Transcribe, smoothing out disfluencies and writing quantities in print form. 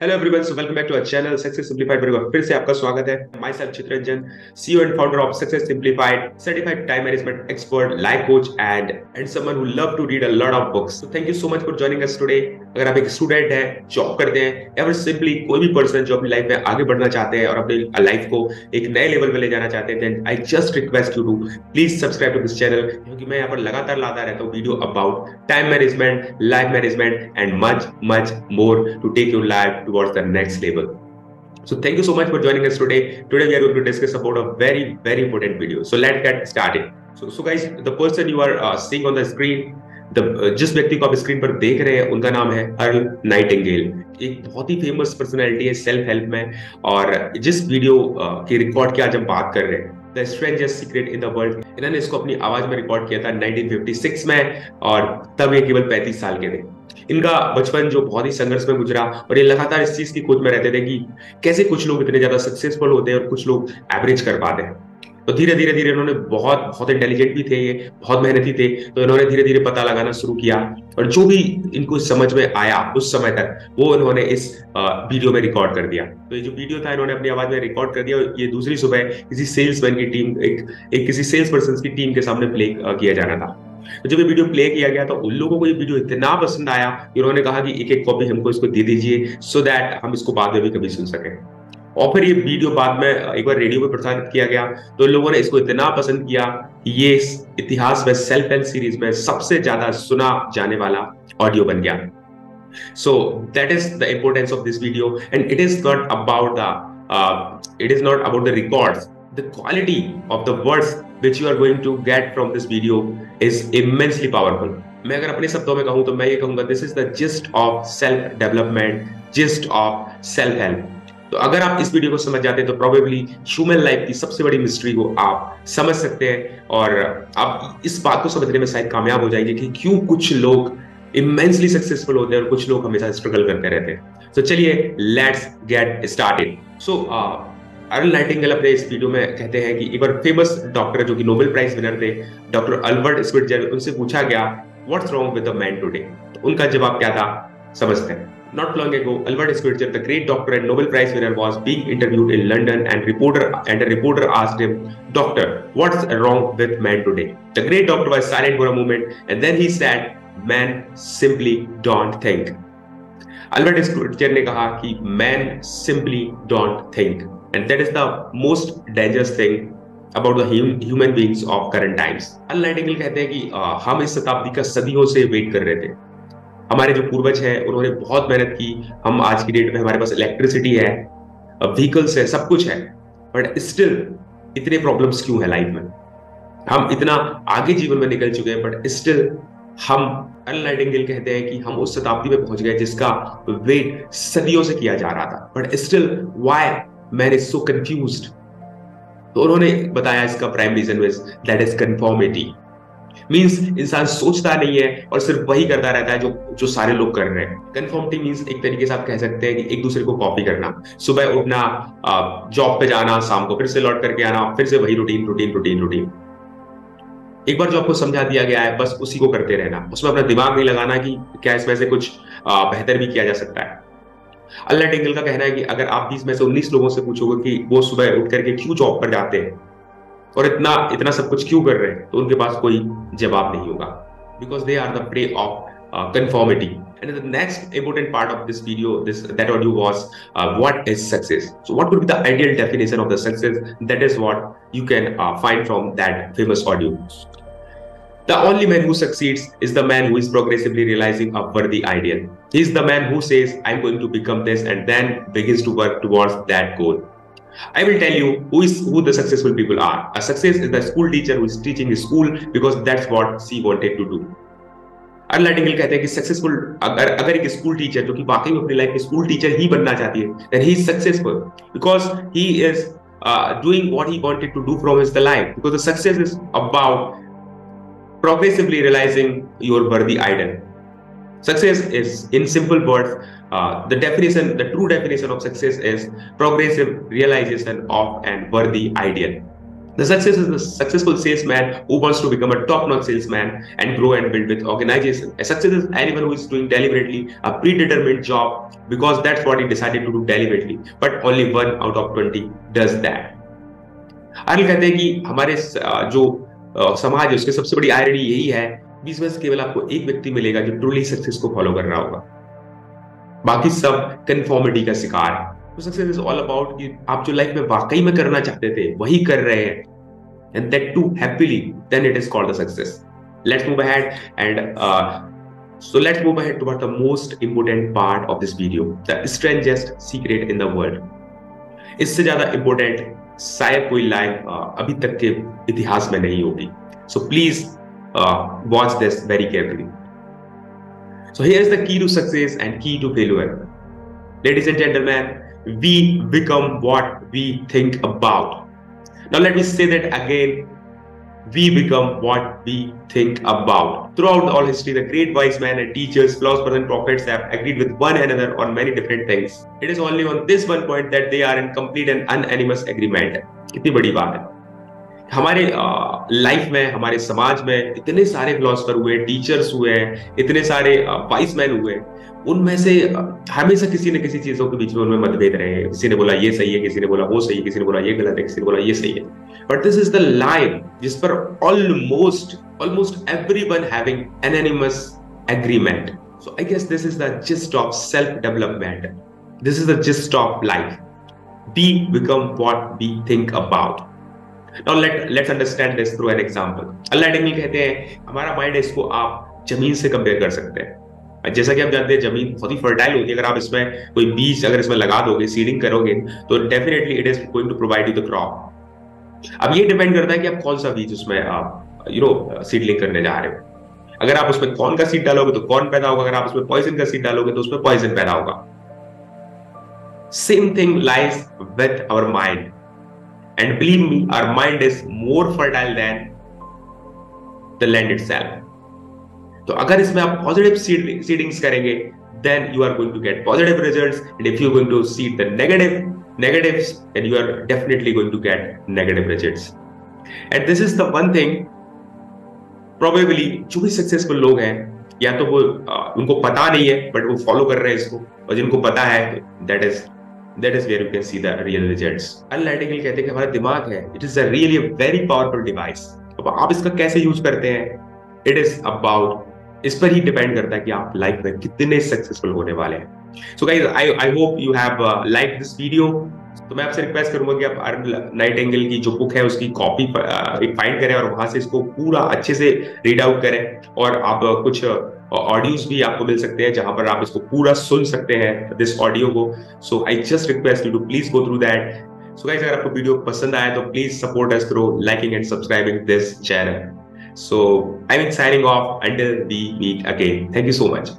Hello everyone, so welcome back to our channel success simplified पर एक बार फिर से आपका स्वागत है। Myself Chitranjan, CEO and founder of success simplified, certified time management expert, life coach and someone who love to read a lot of books. So thank you so much for joining us today. अगर आप एक student हैं, job करते हैं, या फिर simply कोई भी पर्सन जो अपनी लाइफ में आगे बढ़ना चाहते हैं और अपनी लाइफ को एक नए लेवल पे ले जाना चाहते हैं, then I just request you to please subscribe to this channel, क्योंकि मैं यहाँ पर लगातार लाता रहता हूँ video about time management, life management and much much more to take your life towards the next level. So thank you so much for joining us today. Today we are going to discuss about a very important video. So let's get started. So guys, the person you are seeing on the screen, जिस व्यक्ति को आप screen पर देख रहे हैं, उनका नाम है अर्ल नाइटिंगेल। एक बहुत ही फेमस पर्सनैलिटी है सेल्फ हेल्प में, और जिस वीडियो के रिकॉर्ड की आज हम बात कर रहे हैं, the strangest secret in the world, इन्होंने इसको अपनी आवाज में रिकॉर्ड किया था 1956 में, और तब ये केवल 35 साल के थे। इनका बचपन जो बहुत ही संघर्ष में गुजरा, और ये लगातार इस चीज की खोज में रहते थे कि कैसे कुछ लोग इतने ज्यादा सक्सेसफुल होते हैं और कुछ लोग एवरेज कर पाते हैं। तो धीरे धीरे इन्होंने बहुत इंटेलिजेंट भी थे, ये बहुत मेहनती थे, तो इन्होंने धीरे धीरे पता लगाना शुरू किया, और जो भी इनको समझ में आया उस समय तक वो इन्होंने इस वीडियो में रिकॉर्ड कर दिया। तो ये जो वीडियो था इन्होंने अपनी आवाज में रिकॉर्ड कर दिया, और ये दूसरी सुबह किसी सेल्समैन की टीम, एक किसी सेल्स पर्सन की टीम के सामने प्ले किया जाना था। तो जब ये वीडियो प्ले किया गया तो उन लोगों को ये वीडियो इतना पसंद आया कि उन्होंने कहा कि एक कॉपी हमको इसको दे दीजिए, सो दैट हम इसको बाद में भी कभी सुन सकें। और फिर ये वीडियो बाद में एक बार रेडियो पे प्रसारित किया गया, तो इन लोगों ने इसको इतना पसंद किया कि ये इतिहास में सेल्फ हेल्प सीरीज में सबसे ज्यादा सुना जाने वाला ऑडियो बन गया। So that is the importance of this video, and it is not about the records. The quality of the words which you are going to get from this video is immensely powerful. मैं अगर अपने शब्दों में कहूं तो मैं ये कहूंगा, this is the gist of self development, gist of self help. तो अगर आप इस वीडियो को समझ जाते हैं तो प्रोबेबली ह्यूमन लाइफ की सबसे बड़ी मिस्ट्री को आप समझ सकते हैं, और आप इस बात को समझने में शायद कामयाब हो जाएंगे कि क्यों कुछ लोग इमेंसली सक्सेसफुल होते हैं और कुछ लोग हमेशा स्ट्रगल करते रहते हैं। तो चलिए let's get started. So earl Nightingale अपने इस वीडियो में कहते हैं कि एक बार फेमस डॉक्टर जो कि नोबेल प्राइज विनर थे, डॉक्टर अल्बर्ट स्पिट्जर, उनसे पूछा गया what's wrong with the man today. तो उनका जवाब क्या था, समझते हैं। Not long ago, Albert Schweitzer, the great doctor and Nobel Prize winner, was being interviewed in London, and a reporter asked him, "Doctor, what's wrong with man today?" The great doctor was silent for a moment, and then he said, "Man simply don't think." Albert Schweitzer ने कहा कि man simply don't think, and that is the most dangerous thing about the human beings of current times. Earl Nightingale कहते हैं कि हम इस शताब्दी का सदियों से वेट कर रहे थे। हमारे जो पूर्वज हैं उन्होंने बहुत मेहनत की, हम आज की डेट में हमारे पास इलेक्ट्रिसिटी है, व्हीकल्स है, सब कुछ है, बट स्टिल इतने प्रॉब्लम्स क्यों है लाइफ में। हम इतना आगे जीवन में निकल चुके हैं, बट स्टिल हम, अर्ल नाइटिंगेल कहते हैं कि हम उस शताब्दी में पहुंच गए जिसका वेट सदियों से किया जा रहा था, but still why man is so confused. तो उन्होंने बताया इसका prime reason is that is conformity. Means इंसान सोचता नहीं है और सिर्फ वही करता रहता है जो सारे लोग कर रहे हैं। कन्फर्मिटी मीन्स एक तरीके से आप कह सकते हैं कि एक दूसरे को कॉपी करना, सुबह उठना, जॉब पे जाना, शाम को फिर से लौट करके आना, फिर से वही रूटीन। एक बार जो आपको समझा दिया गया है बस उसी को करते रहना, उसमें अपना दिमाग नहीं लगाना कि क्या इसमें से कुछ बेहतर भी किया जा सकता है। अर्ल नाइटिंगेल का कहना है कि अगर आप 20 में से 19 लोगों से पूछोगे कि वो सुबह उठ करके क्यों जॉब पर जाते हैं और इतना सब कुछ क्यों कर रहे हैं, तो उनके पास कोई जवाब नहीं होगा, because they are the prey of conformity. And the next important part of this video, that audio was what is success. So what would be the ideal definition of the success? That is what you can find from that famous audio. The only man who succeeds is the man who is progressively realizing a worthy ideal. He is the man who says, "I'm going to become this," and then begins to work towards that goal. I will tell you who the successful people are. A success is the school teacher who is teaching school because that's what she wanted to do. Earl Nightingale कहते हैं कि successful अगर एक school teacher जो कि वाकई में अपनी लाइफ में स्कूल टीचर ही बनना चाहती है, then he is successful because he is doing what he wanted to do from his life, because the success is about progressively realizing your worthy ideal. Success is, in simple words, the true definition of success is progressive realization of an worthy ideal. The success is the successful salesman who wants to become a top-notch salesman and grow and build with organization. A success is anyone who is doing deliberately a predetermined job because that's what he decided to do deliberately. But only 1 out of 20 does that. Arnold कहते हैं कि हमारे जो समाज है उसके सबसे बड़ी आयरनी यही है 20 में से केवल आपको एक व्यक्ति मिलेगा जो ट्रूली सक्सेस को फॉलो कर रहा होगा, बाकी सब कन्फॉर्मिटी का शिकार है। तो सक्सेस इज ऑल अबाउट कि आप जो लाइफ में वाकई में करना चाहते थे वही कर रहे हैं, and that too happily, then it is called the success. Let's move ahead and let's move ahead toward the most important part of this video, the strangest secret in the world. इससे ज्यादा important शायद कोई life अभी तक के इतिहास में नहीं होगी. So please watch this very carefully. So here is the key to success and key to failure. Ladies and gentlemen, we become what we think about. Now let me say that again. We become what we think about. Throughout all history, the great wise men and teachers, philosophers and prophets have agreed with one another on many different things. It is only on this one point that they are in complete and unanimous agreement. कितनी बड़ी बात है। हमारे life में, हमारे समाज में इतने सारे फिलोसफर हुए, टीचर्स हुए, इतने सारे वाइस मैन हुए, उनमें से हमेशा किसी न किसी चीजों के बीच में उनमें मतभेद रहे। किसी ने बोला ये सही है, किसी ने बोला वो सही है, किसी ने बोला ये गलत है, किसी ने बोला ये सही है। But this is the line जिस पर almost everyone having anonymous agreement. So I guess this is the gist of self development, this is the gist of life. We become what we think about. Now let's understand this through an example. अल्लाह technique कहते हैं हमारा mind है, इसको आप जमीन से compare कर सकते हैं। जैसा कि आप जानते हैं जमीन बहुत ही फर्टाइल होती है। अगर आप इसमें कोई बीज अगर इसमें लगा दोगे, सीडिंग करोगे, तो definitely it is going to provide you the crop. अब ये डिपेंड करता है कि आप कौन सा बीज उसमें आप सीडलिंग करने जा रहे हो। अगर आप उसमें कॉर्न का सीड डालोगे तो कॉर्न पैदा होगा, अगर आप उसमें पॉइजन का सीड डालोगे तो उसमें पॉइजन पैदा होगा। Same thing lies with our mind. And believe me, our mind is more fertile than the land itself. तो अगर इसमें आप पॉजिटिव सीडिंग्स करेंगे, then you are going to get positive results. And if you are going to seed the negatives, then you are definitely going to get negative results. And this is the one thing, probably जो भी successful लोग हैं, या तो वो उनको पता नहीं है बट वो फॉलो कर रहे हैं इसको, और जिनको पता है that is where you can see the real results. Analytical कहते हैं कि हमारा दिमाग है, it is a really a very powerful device. अब आप इसका कैसे यूज करते हैं, it is about, इस पर ही डिपेंड करता है कि आप लाइफ में कितने सक्सेसफुल होने वाले हैं. So guys, I hope you have liked this video. तो मैं आपसे रिक्वेस्ट करूंगा कि आप अर्नल्ड नाइटिंगेल की जो बुक है उसकी कॉपी फाइंड करें और वहां से इसको पूरा अच्छे से रीड आउट करें, और आप कुछ ऑडियोज भी आपको मिल सकते हैं जहां पर आप इसको पूरा सुन सकते हैं दिस ऑडियो को. So I just request you to please go through that. So guys, अगर आपको वीडियो पसंद आया तो please support us through liking and subscribing this channel. So I am signing off until we meet again. Thank you so much.